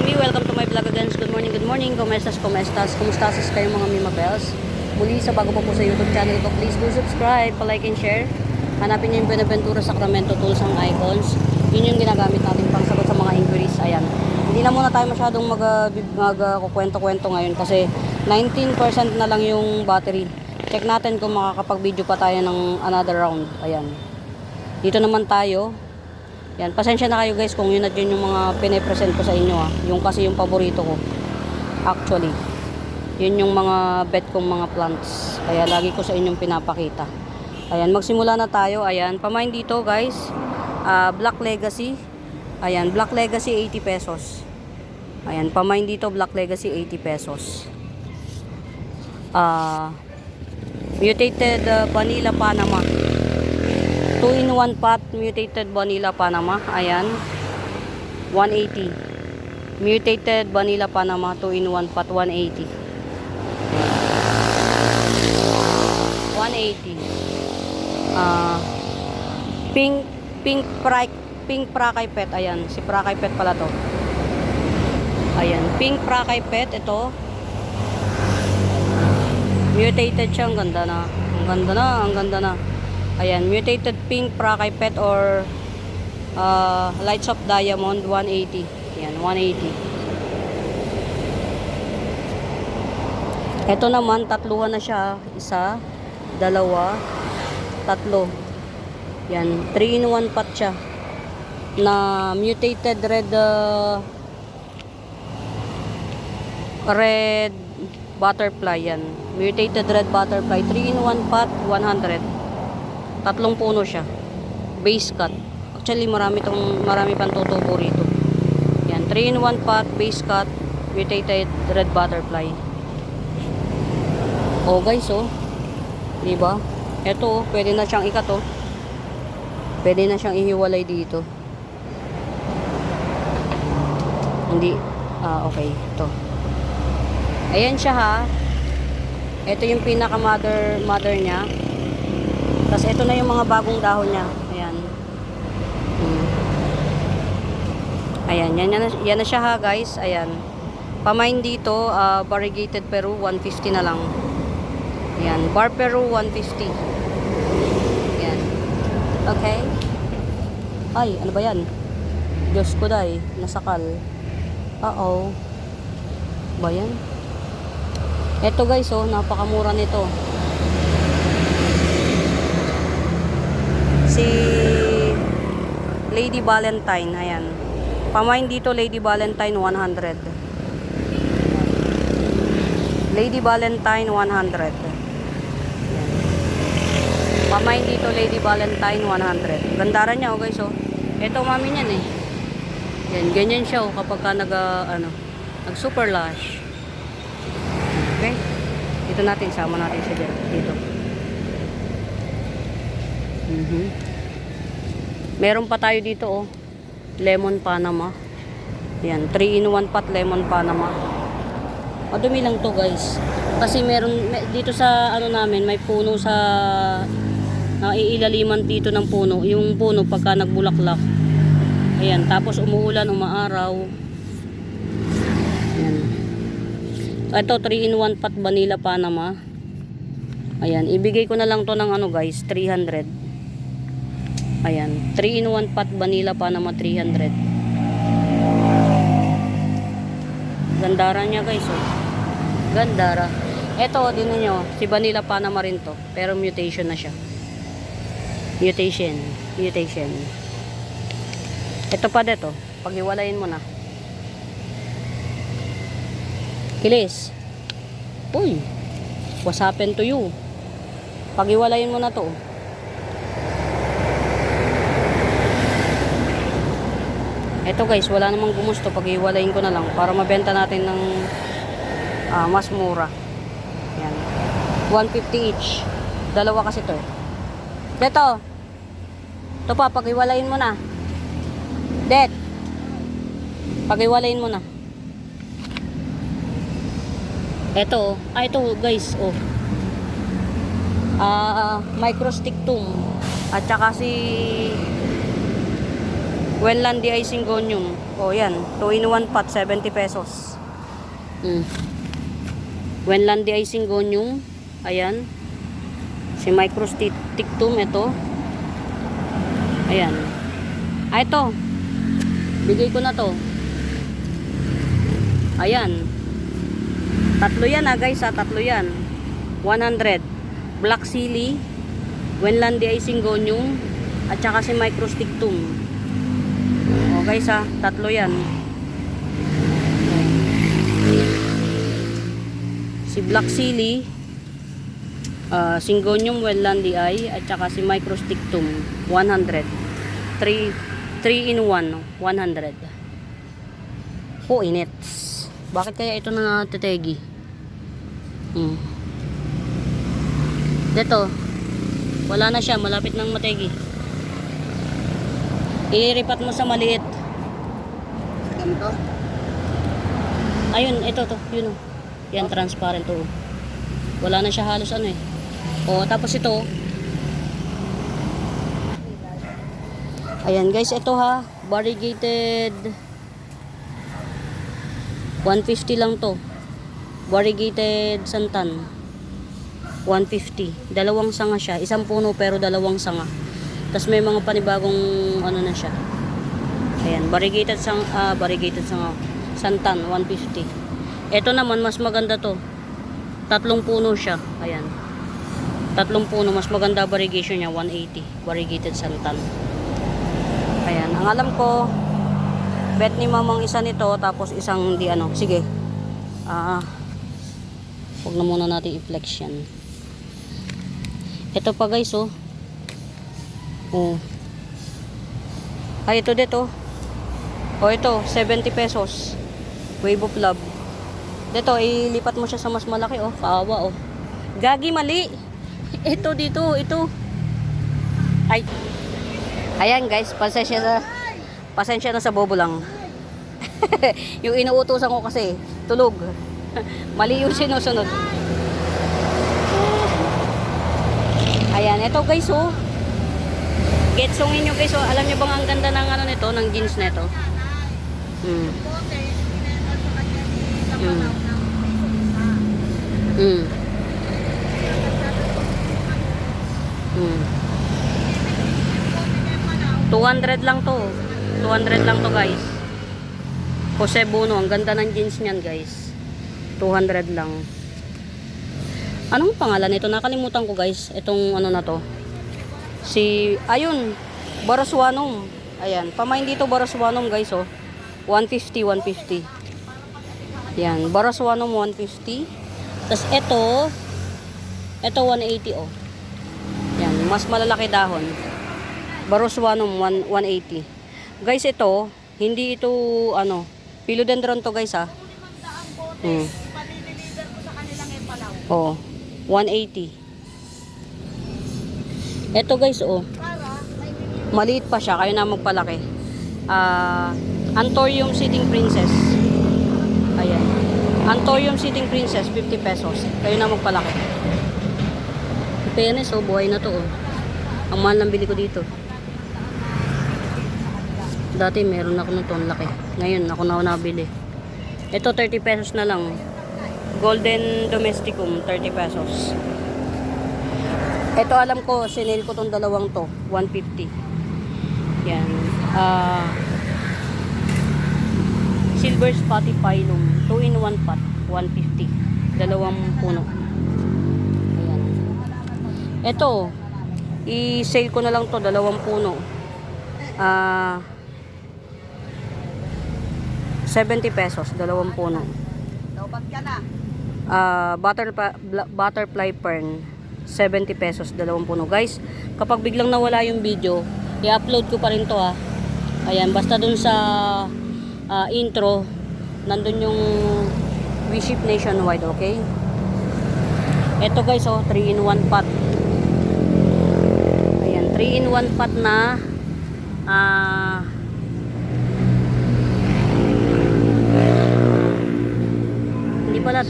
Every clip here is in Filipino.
mami, welcome to my vlog again. Good morning. Kumestas? Kumustasis kayo mga Mima Bells? Muli sa bago pa po sa YouTube channel ko, please do subscribe, pa-like and share. Hanapin niyo yung Benaventura Sacramento tools and icons. Yun yung ginagamit natin pang sagot sa mga inquiries. Ayan. Hindi na muna tayo masyadong magkukwento-kwento ngayon kasi 19% na lang yung battery. Check natin kung makakapag-video pa tayo ng another round. Ayan. Dito naman tayo. Yan, pasensya na kayo guys kung yun at yun yung mga pinipresent ko sa inyo Yung kasi yung paborito ko. Actually, yun yung mga bet kong mga plants. Kaya lagi ko sa inyong pinapakita. Ayan, magsimula na tayo. Ayan, pamain dito guys. Black Legacy. Ayan, Black Legacy 80 pesos. Ayan, pamain dito Black Legacy 80 pesos. Mutated Vanilla Panama. 2-in-1 pot mutated vanilla Panama. Ayan. 180. Mutated vanilla Panama 2-in-1 pot 180. 180. Pink Prakay Pet. Ayan, si Prakay Pet pala to. Ayan, Pink Prakay Pet ito. Mutated siya, ang ganda na. Ang ganda na. Ayan, mutated pink Prakay Pet or lights of diamond 180. Ayan, 180. Ito naman, tatluhan na siya. Isa, dalawa, tatlo. Yan, 3-in-1 pot siya. Na mutated red butterfly yan. Mutated red butterfly, 3-in-1 pot, 100. Tatlong puno siya. Base cut. Actually, marami pang tutubo rito. Yan, 3-in-1 pot, base cut, mutated red butterfly. Oh guys, oh. Diba? Ito, pwede na siyang ikat, oh. Pwede na siyang ihiwalay dito. Hindi. Okay. Ito. Ayan siya, ha. Ito yung pinaka mother niya. Tapos ito na yung mga bagong dahon niya. Ayan. Ayan, yan na siya ha guys. Ayan. Pamain dito, variegated Peru 150 na lang. Ayan, bar Peru 150. Ayan. Okay. Ay, ano ba yan? Diyos ko day, nasakal. Ba yan? Ito guys, oh, napakamura nito. Si Lady Valentine, ayan. Pamain dito Lady Valentine 100. Lady Valentine 100. Ayan. Pamain dito Lady Valentine 100. Gandaran niya, oh guys, oh. Ito mami niyan eh. Yan, ganyan siya oh kapag ka nag super lush. Okay? Dito natin, sama natin siya dito. Meron pa tayo dito oh. Lemon Panama. Yan, 3-in-1 pot lemon Panama. Madumi lang to guys. Kasi meron dito sa namin, may puno sa iilaliman dito ng puno. Yung puno pagka nagbulaklak. Ayan, tapos umuulan, umaaraw. Ayan. Ito 3-in-1 pot vanilla Panama. Ayan, ibigay ko na lang to ng guys, 300. Ayan, 3-in-1 pot vanilla Panama 300. Gandara niya guys, oh. Gandara. Ito, din niyo, si vanilla Panama rin to, pero mutation na siya. Mutation. Ito pa dito, pag-iwalayin mo na. Kilis. Uy, what's happened to you? Pag-iwalayin mo na to. Ito guys, wala namang gumusto. Pag-iwalayin ko na lang para mabenta natin ng mas mura. Yan. 150 each. Dalawa kasi to. Ito. Ito pa, pag-iwalayin mo na. Det. Pag-iwalayin mo na. Ito. Ito guys, oh. Microstick tomb. At saka si Wenland de-icing gonium O yan, 2-in-1 pot, 70 pesos. Wenland de-icing gonyong. Ayan. Si microtictum ito. Ayan. Ito. Bigay ko na to. Ayan. Tatlo yan guys tatlo yan. 100. Black Silly, Wenland de-icing gonyong, at saka si microtictum. O guys tatlo yan. Si Black Silly, Syngonium Wenlandi at saka si microtictum 100. 3-in-1 100. Oh, init. Bakit kaya ito na tetegi? Dito wala na siya, malapit ng mategi. Iripat mo sa maliit. Ganito? Ayun, ito to, yun yan, transparent to. Wala na siya halos ano eh. O, tapos ito. Ayan guys, ito variegated 150 lang to. Variegated santan 150. Dalawang sanga siya. Isang puno pero dalawang sanga. Tapos may mga panibagong ano na siya. Ayan, variegated sanga santan 150. Ito naman mas maganda to. 3 puno siya. Ayan. 3 puno, mas maganda variegation niya, 180. Variegated santan. Ayan, ang alam ko, bet ni mamang isa nito, tapos isang hindi ano. Sige. Huwag na muna natin i-flex yan. Ito pa guys, oh. Ay, ito dito. Ito, 70 pesos. Wave of Love. Dito, ilipat mo siya sa mas malaki, oh. Kaawa, oh. Gagi, mali. Ito dito, ito. Ay. Ayan, guys, pasensya na sa bobo lang. Yung inuutosan ko kasi, tulog. Mali yung sinusunod. Ayan, ito guys, oh. Getsongin nyo guys, oh. Alam nyo bang ang ganda ng ano nito, ng jeans nito? Mm. 200 lang to. 200 lang to guys. Jose Bono, ang ganda ng jeans niyan guys. 200 lang. Anong pangalan nito? Nakalimutan ko guys. Itong ano na to. Ayun, Baraswanum. Ayan, pamain dito Baraswanum guys, oh. 150, 150. Yan, Baraswanum 150. Tapos ito 180, oh. Yan, mas malalaki dahon. Baraswanum 180. Guys, ito, hindi ito ano, philodendron to guys, Oh, 180. Ito guys, oh. Maliit pa siya, kayo na magpalaki. Anthurium Seeding Princess. Ayan. Anthurium Seeding Princess, 50 pesos. Kayo na magpalaki. Fairness, oh, buhay na to, oh. Ang mahal ng bili ko dito. Dati meron ako nito, ang laki. Ngayon, ako na nabili. Ito, 30 pesos na lang. Golden Domesticum, 30 pesos. Ito, alam ko, sinil ko tong dalawang to, 150. Yan. Silver Spotty Pilum, 2-in-1 pot, 150. Dalawang puno. Ayan. Ito, i-sale ko na lang to, dalawang puno. 70 pesos, dalawang puno. Butterfly Fern, 70 pesos, dalawang puno. Guys, kapag biglang nawala yung video, i-upload ko pa rin to, Ayan, basta dun sa intro, nandun yung we ship nationwide, okay? Ito guys, 3-in-1 pot. Ayan, 3-in-1 pot na hindi pala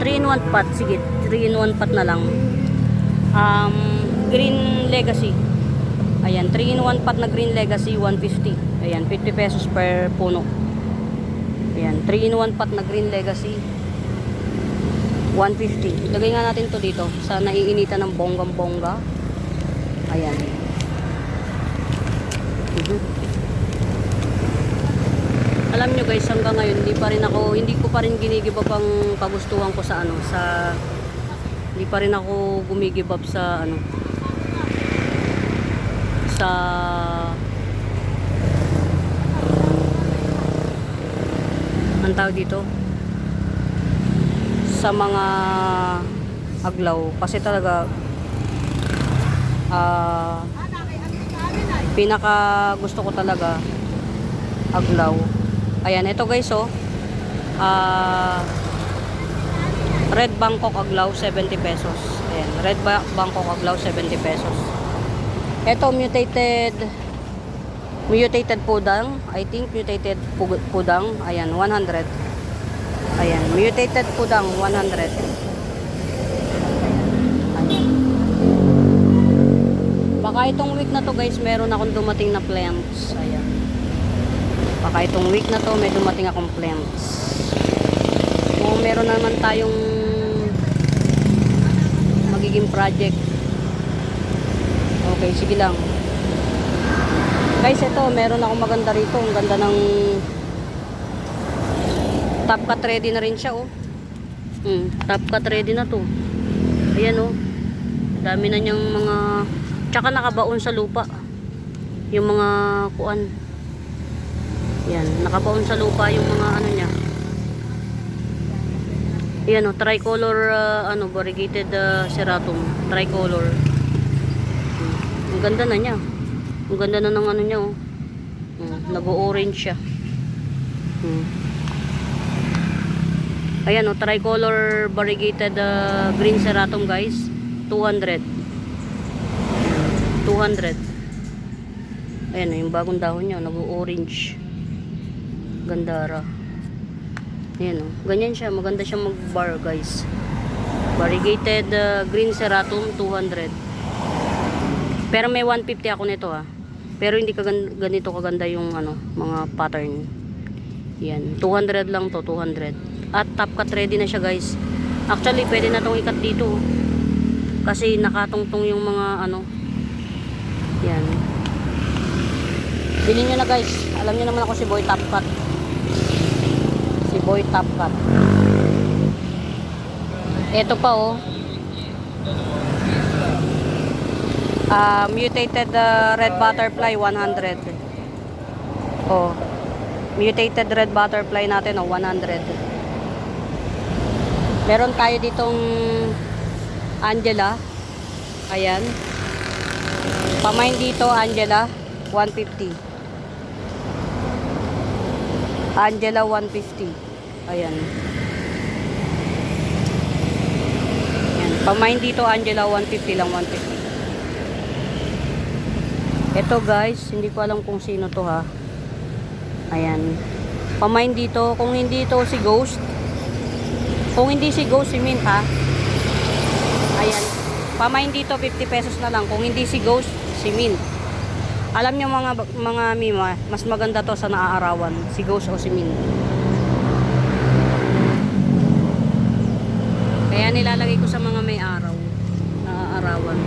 3-in-1 pot, sige, 3-in-1 pot na lang. Green Legacy. Ayan, 3-in-1 pot na Green Legacy, 150. Ayan, 50 pesos per puno. Ayan, 3-in-1 pot na Green Legacy. 150. Ilagay nga natin to dito sa naiinitan ng bonggang-bongga. Ayan. Alam nyo guys, hanggang ngayon hindi ko pa rin ginigibab ang kagustuhan ko sa hindi pa rin ako gumigibab sa sa ang tawag dito, sa mga aglaw, kasi talaga pinaka gusto ko talaga aglaw. Ayan, ito guys, Red Bangkok aglaw 70 pesos. Ayan, Red Bangkok aglaw 70 pesos. Ito mutated pudang, I think mutated pudang, ayan, 100. Ayan, mutated pudang 100. Ayan. Baka itong week na to guys, meron akong dumating na plants. Ayan. Baka itong week na to may dumating akong plants. Kung meron naman tayong magiging project, okay, sige lang. Guys, ito, meron akong maganda rito. Ang ganda ng top cut ready na rin siya, top cut ready na to. Ayan, dami na niyang mga, tsaka nakabaon sa lupa yung mga kuan. Yan, nakabaon sa lupa yung mga niya. Yan, tricolor variegated serratum, tricolor. Ang ganda na niya. Ang ganda na ng niya, nag-orange siya. Ayan, tricolor variegated green serratum guys, 200. Ayan, yung bagong dahon niya, nag-orange. Gandara. Ayan, ganyan siya, maganda siya mag-bar guys. Variegated green serratum, 200. Pero may 150 ako nito Pero hindi ganito kaganda yung mga pattern. Yan, 200 lang to, 200. At top cut ready na siya guys. Actually, pwede na tong ikat dito. Kasi nakatungtong yung mga Yan. Bilhin nyo na guys. Alam nyo naman ako si Boy Top Cut. Si Boy Top Cut. Ito pa mutated red butterfly 100. Mutated red butterfly natin 100. Meron tayo ditong Angela. Ayan. Pamain dito Angela 150. Angela 150. Ayan. Ayan. Pamain dito Angela 150 lang, 150. Ito guys, hindi ko alam kung sino to Ayan. Pamain dito, kung hindi to si Ghost. Kung hindi si Ghost, si Mint Ayan. Pamain dito 50 pesos na lang. Kung hindi si Ghost, si Mint. Alam nyo mga mima, mas maganda to sa naaarawan, si Ghost o si Mint. Kaya nilalagay ko sa mga may araw, naaarawan.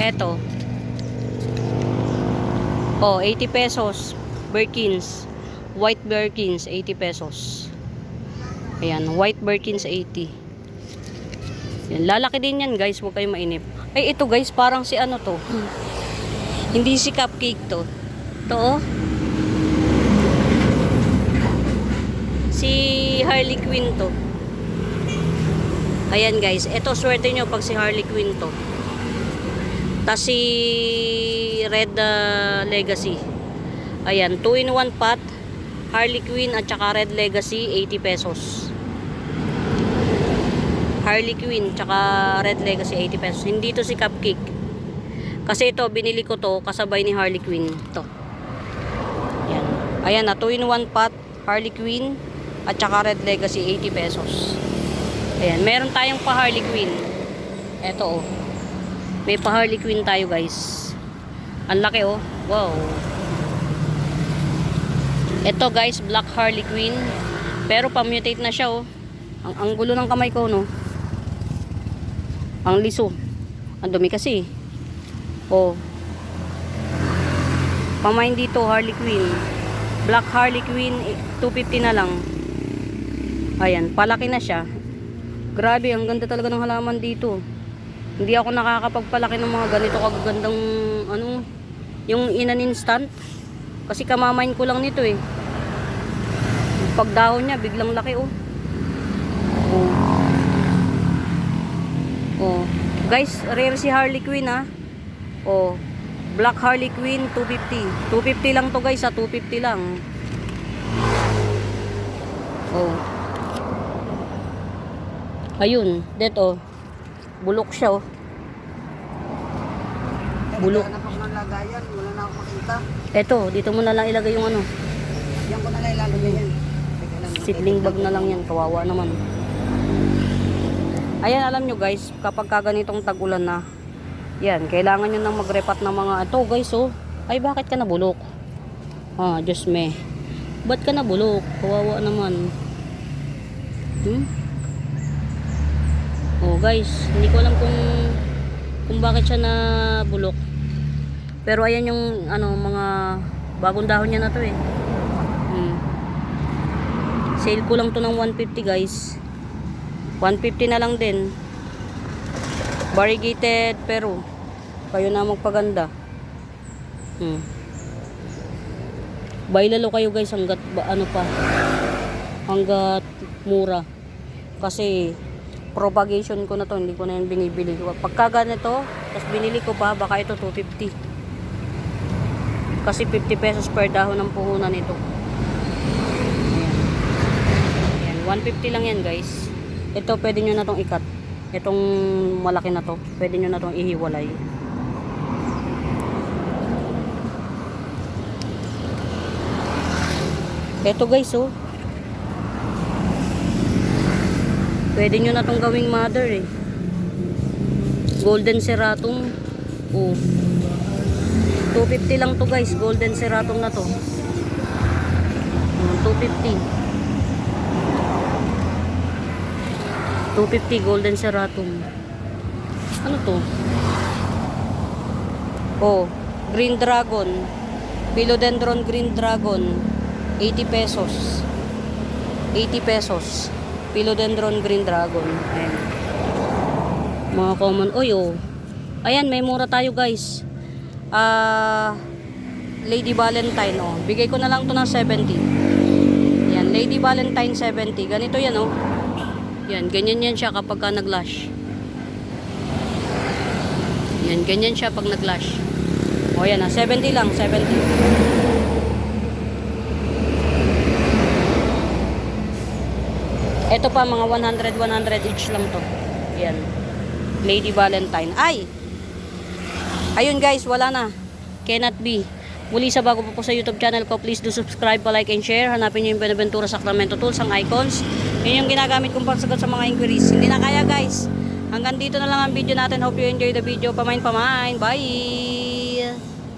Eto. 80 pesos. Birkins. White Birkins, 80 pesos. Ayan, white Birkins 80. Yan, lalaki din yan guys, huwag kayong mainip. Ay, ito guys, parang si to. Hindi si cupcake to. Ito si Harley Quinn to. Ayan guys, ito swerte nyo pag si Harley Quinn to. Tas si Red Legacy. Ayan, 2-in-1 pot, Harley Quinn at saka Red Legacy, 80 pesos. Harley Quinn tsaka Red Legacy, 80 pesos. Hindi to si Cupcake. Kasi ito, binili ko to kasabay ni Harley Quinn. Ito. Ayan. Ayan na, 2-in-1 pot, Harley Quinn at saka Red Legacy, 80 pesos. Ayan, meron tayong pa Harley Quinn. Ito May pa Harley Quinn tayo guys. Ang laki oh. Wow. Ito guys, Black Harley Quinn. Pero pa-mutate na siya oh. Ang gulo ng kamay ko no. Ang liso. Ang dumi kasi. Oh. Pamain dito, Harley Quinn. Black Harley Quinn, 250 na lang. Ayan, palaki na siya. Grabe, ang ganda talaga ng halaman dito. Hindi ako nakakapagpalaki ng mga ganito kagagandang ano, yung in an instant. Kasi kamamain ko lang nito eh. Pagdahon niya, biglang laki oh. Oh. Oh. Guys, rare si Harley Quinn ha. Oh. Black Harley Quinn 250. 250 lang to guys, 250 lang. Oh. Ayun, dito. Bulok siya oh. Bulok. Wala na akong lagayan, wala na akong makita. Eto, dito mo na lang ilagay yung ano. Yan ko na lang ilalagay yan. Teka lang, Seedling bag na lang yan, kawawa naman. Ayan, alam nyo guys, kapag kaganitong tag-ulan na, yan, kailangan nyo nang mag-repat ng mga, ito guys oh, ay bakit ka nabulok? Ah, Diyos me. Ba't ka nabulok? Kawawa naman. Oh guys, hindi ko alam kung bakit siya nabulok. Pero ayan yung ano, mga bagong dahon niya na to eh. Sale ko lang to ng 150 guys. 150 na lang din. Variegated pero kayo na magpaganda. Buy lalo kayo guys hanggat ano pa. Hanggat mura. Kasi propagation ko na to, hindi ko na yan binibili. Pagka ganito, tapos binili ko pa, baka ito 250. Kasi 50 pesos per dahon ng puhunan nito. Ayan. Ayan, 150 lang yan guys. Ito pwede nyo na tong ikat. Itong malaki na to, pwede nyo na tong ihiwalay. Ito guys oh. Pwede nyo na tong gawing mother eh. Golden Ceratum. Oh. 250 lang to guys, Golden Ceratum na to. 250. 250 Golden Ceratum. Ano to? Oh, Green Dragon. Philodendron Green Dragon. 80 pesos. 80 pesos. Philodendron Green Dragon. Ayan. Mga common. Oy, oh. Ayan, may mura tayo guys. Lady Valentine, oh. Bigay ko na lang to ng 70. Ayan, Lady Valentine 70. Ganito yan, oh. Yan, ganyan yan siya kapag ka nag-lash. Yan, ganyan siya pag nag-lash. O yan, 70 lang, 70. Ito pa, mga 100 each lang to. Yan. Lady Valentine. Ay! Ayun guys, wala na. Cannot be. Muli sa bago pa po sa YouTube channel ko, please do subscribe, like and share. Hanapin nyo yung Benaventura Sacramento Tools, ang icons. Yun yung ginagamit kong pagsagot sa mga inquiries. Hindi na kaya guys. Hanggang dito na lang ang video natin. Hope you enjoy the video. Pamain. Bye!